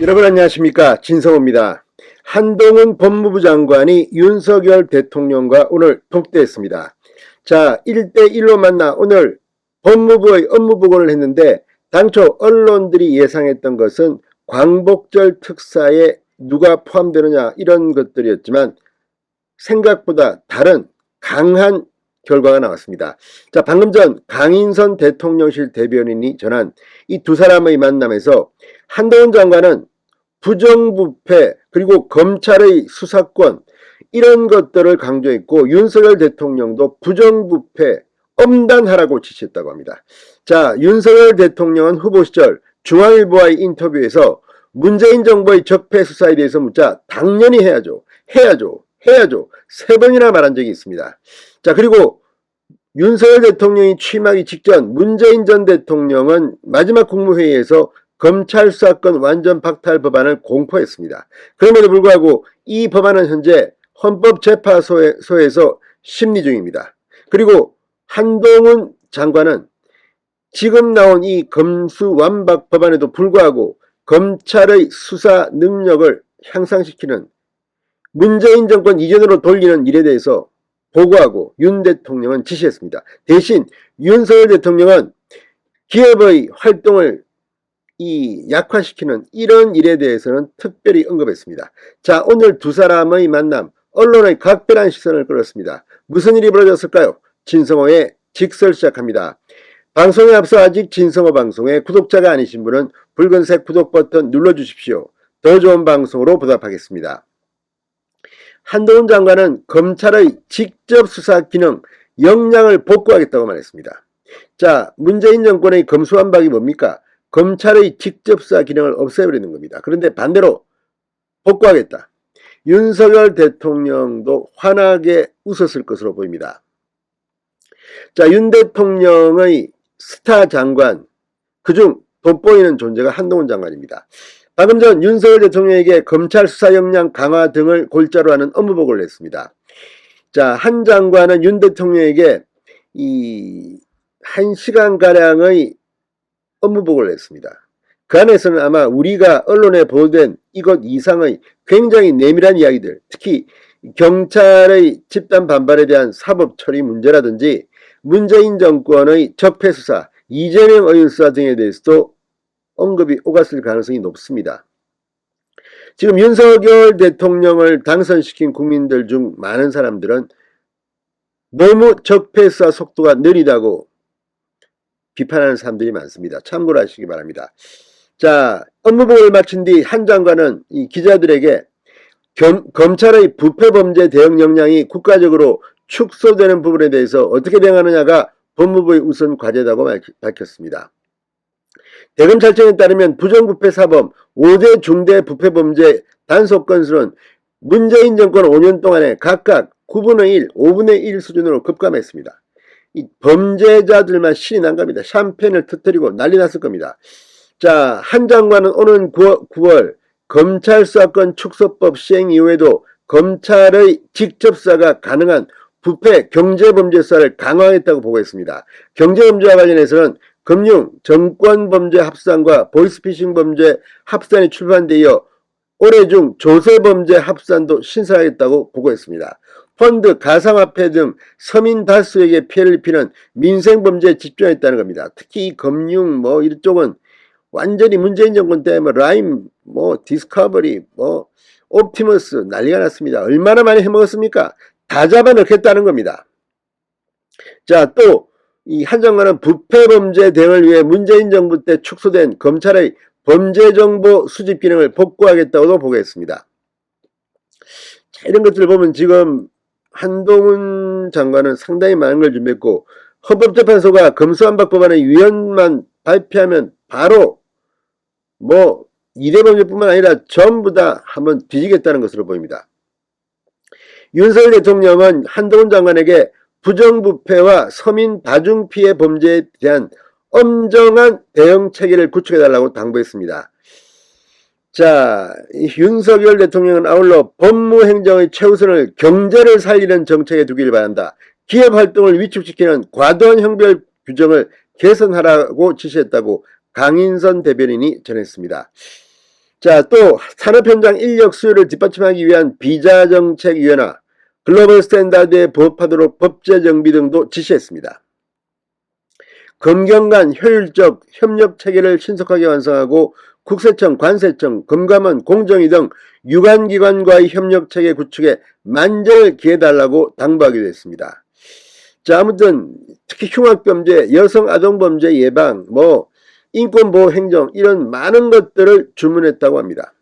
여러분 안녕하십니까, 진성호입니다. 한동훈 법무부 장관이 윤석열 대통령과 오늘 독대했습니다. 자, 1대1로 만나 오늘 법무부의 업무 보고를 했는데, 당초 언론들이 예상했던 것은 광복절 특사에 누가 포함되느냐 이런 것들이었지만 생각보다 다른 강한 결과가 나왔습니다. 자, 방금 전 강인선 대통령실 대변인이 전한 이 두 사람의 만남에서 한동훈 장관은 부정부패 그리고 검찰의 수사권 이런 것들을 강조했고, 윤석열 대통령도 부정부패 엄단하라고 지시했다고 합니다. 자, 윤석열 대통령은 후보 시절 중앙일보와의 인터뷰에서 문재인 정부의 적폐 수사에 대해서 묻자 당연히 해야죠, 해야죠, 해야죠 3번이나 말한 적이 있습니다. 자, 그리고 윤석열 대통령이 취임하기 직전 문재인 전 대통령은 마지막 국무회의에서 검찰 수사권 완전 박탈 법안을 공포했습니다. 그럼에도 불구하고 이 법안은 현재 헌법재판소에서 심리 중입니다. 그리고 한동훈 장관은 지금 나온 이 검수완박 법안에도 불구하고 검찰의 수사 능력을 향상시키는 문재인 정권 이전으로 돌리는 일에 대해서 보고하고 윤 대통령은 지시했습니다. 대신 윤석열 대통령은 기업의 활동을 약화시키는 이런 일에 대해서는 특별히 언급했습니다. 자, 오늘 두 사람의 만남, 언론의 각별한 시선을 끌었습니다. 무슨 일이 벌어졌을까요? 진성호의 직설 시작합니다. 방송에 앞서 아직 진성호 방송에 구독자가 아니신 분은 붉은색 구독 버튼 눌러주십시오. 더 좋은 방송으로 보답하겠습니다. 한동훈 장관은 검찰의 직접 수사 기능 역량을 복구하겠다고 말했습니다. 자, 문재인 정권의 검수완박이 뭡니까? 검찰의 직접 수사 기능을 없애버리는 겁니다. 그런데 반대로 복구하겠다. 윤석열 대통령도 환하게 웃었을 것으로 보입니다. 자, 윤 대통령의 스타 장관, 그중 돋보이는 존재가 한동훈 장관입니다. 방금 전 윤석열 대통령에게 검찰 수사 역량 강화 등을 골자로 하는 업무 보고를 했습니다. 자, 한 장관은 윤 대통령에게 1시간가량의 업무 보고를 했습니다. 그 안에서는 아마 우리가 언론에 보도된 이것 이상의 굉장히 내밀한 이야기들, 특히 경찰의 집단 반발에 대한 사법 처리 문제라든지 문재인 정권의 적폐 수사, 이재명 의원 수사 등에 대해서도 언급이 오갔을 가능성이 높습니다. 지금 윤석열 대통령을 당선시킨 국민들 중 많은 사람들은 너무 적폐 수사 속도가 느리다고 비판하는 사람들이 많습니다. 참고로 하시기 바랍니다. 자, 업무보고를 마친 뒤 한 장관은 이 기자들에게 검찰의 부패범죄 대응 역량이 국가적으로 축소되는 부분에 대해서 어떻게 대응하느냐가 법무부의 우선 과제라고 밝혔습니다. 대검찰청에 따르면 부정부패 사범 5대 중대 부패범죄 단속 건수는 문재인 정권 5년 동안에 각각 9분의 1, 5분의 1 수준으로 급감했습니다. 이 범죄자들만 신이 난 겁니다. 샴페인을 터뜨리고 난리 났을 겁니다. 자, 한 장관은 오는 9월 검찰 수사권 축소법 시행 이후에도 검찰의 직접 수사가 가능한 부패 경제범죄 수사를 강화하겠다고 보고했습니다. 경제범죄와 관련해서는 금융, 정권범죄 합산과 보이스피싱 범죄 합산이 출판돼 이어 올해 중 조세범죄 합산도 신설하겠다고 보고했습니다. 펀드, 가상화폐 등 서민 다수에게 피해를 입히는 민생범죄에 집중했다는 겁니다. 특히 금융 이쪽은 완전히 문재인 정권 때 라임, 디스커버리, 옵티머스 난리가 났습니다. 얼마나 많이 해먹었습니까? 다 잡아넣겠다는 겁니다. 자, 또 이 한 장관은 부패범죄 대응을 위해 문재인 정부 때 축소된 검찰의 범죄정보 수집 기능을 복구하겠다고도 보고했습니다. 자, 이런 것들을 보면 지금 한동훈 장관은 상당히 많은 걸 준비했고, 헌법재판소가 검수완박 법안의 위헌만 발표하면 바로 2대 범죄뿐만 아니라 전부 다 한번 뒤지겠다는 것으로 보입니다. 윤석열 대통령은 한동훈 장관에게 부정부패와 서민 다중피해 범죄에 대한 엄정한 대응 체계를 구축해달라고 당부했습니다. 자, 윤석열 대통령은 아울러 법무행정의 최우선을 경제를 살리는 정책에 두길 바란다. 기업 활동을 위축시키는 과도한 형벌 규정을 개선하라고 지시했다고 강인선 대변인이 전했습니다. 자, 또 산업 현장 인력 수요를 뒷받침하기 위한 비자정책위원회, 글로벌 스탠다드에 부합하도록 법제 정비 등도 지시했습니다. 검경 간 효율적 협력 체계를 신속하게 완성하고 국세청, 관세청, 금감원, 공정위 등 유관기관과의 협력 체계 구축에 만전을 기해달라고 당부하기도 했습니다. 자, 아무튼 특히 흉악범죄, 여성 아동범죄 예방, 인권보호 행정 이런 많은 것들을 주문했다고 합니다.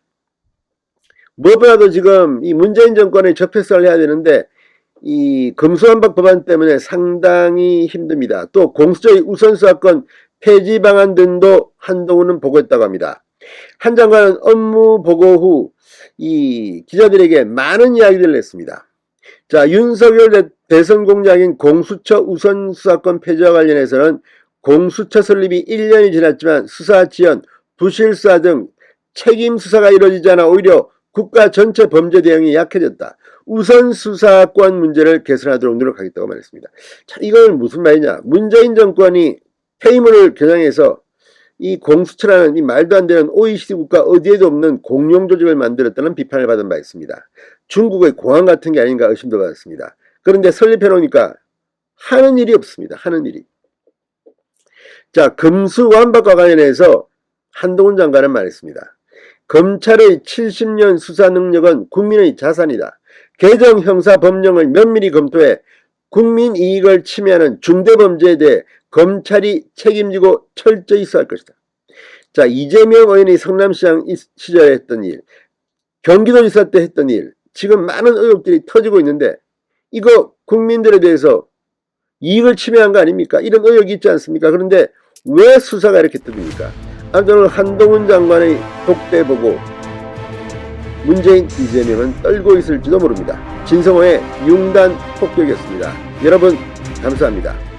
무엇보다도 지금 이 문재인 정권의 적폐수사를 해야 되는데 이 금수환박 법안 때문에 상당히 힘듭니다. 또 공수처의 우선수사권 폐지 방안 등도 한동훈은 보고했다고 합니다. 한 장관은 업무 보고 후 이 기자들에게 많은 이야기를 했습니다. 자, 윤석열 대선 공약인 공수처 우선수사권 폐지와 관련해서는 공수처 설립이 1년이 지났지만 수사 지연, 부실 수사 등 책임 수사가 이루어지지 않아 오히려 국가 전체 범죄 대응이 약해졌다. 우선 수사권 문제를 개선하도록 노력하겠다고 말했습니다. 자, 이건 무슨 말이냐? 문재인 정권이 퇴임을 겨냥해서 이 공수처라는 이 말도 안 되는 OECD 국가 어디에도 없는 공룡 조직을 만들었다는 비판을 받은 바 있습니다. 중국의 공항 같은 게 아닌가 의심도 받았습니다. 그런데 설립해 놓으니까 하는 일이 없습니다. 하는 일이. 자, 금수완박과 관련해서 한동훈 장관은 말했습니다. 검찰의 70년 수사 능력은 국민의 자산이다. 개정 형사법령을 면밀히 검토해 국민 이익을 침해하는 중대범죄에 대해 검찰이 책임지고 철저히 수사할 것이다. 자, 이재명 의원이 성남시장 시절에 했던 일, 경기도지사 때 했던 일, 지금 많은 의혹들이 터지고 있는데 이거 국민들에 대해서 이익을 침해한 거 아닙니까? 이런 의혹이 있지 않습니까? 그런데 왜 수사가 이렇게 뜨겁니까? 아무튼 한동훈 장관의 독대 보고 문재인, 이재명은 떨고 있을지도 모릅니다. 진성호의 융단 폭격이었습니다. 여러분 감사합니다.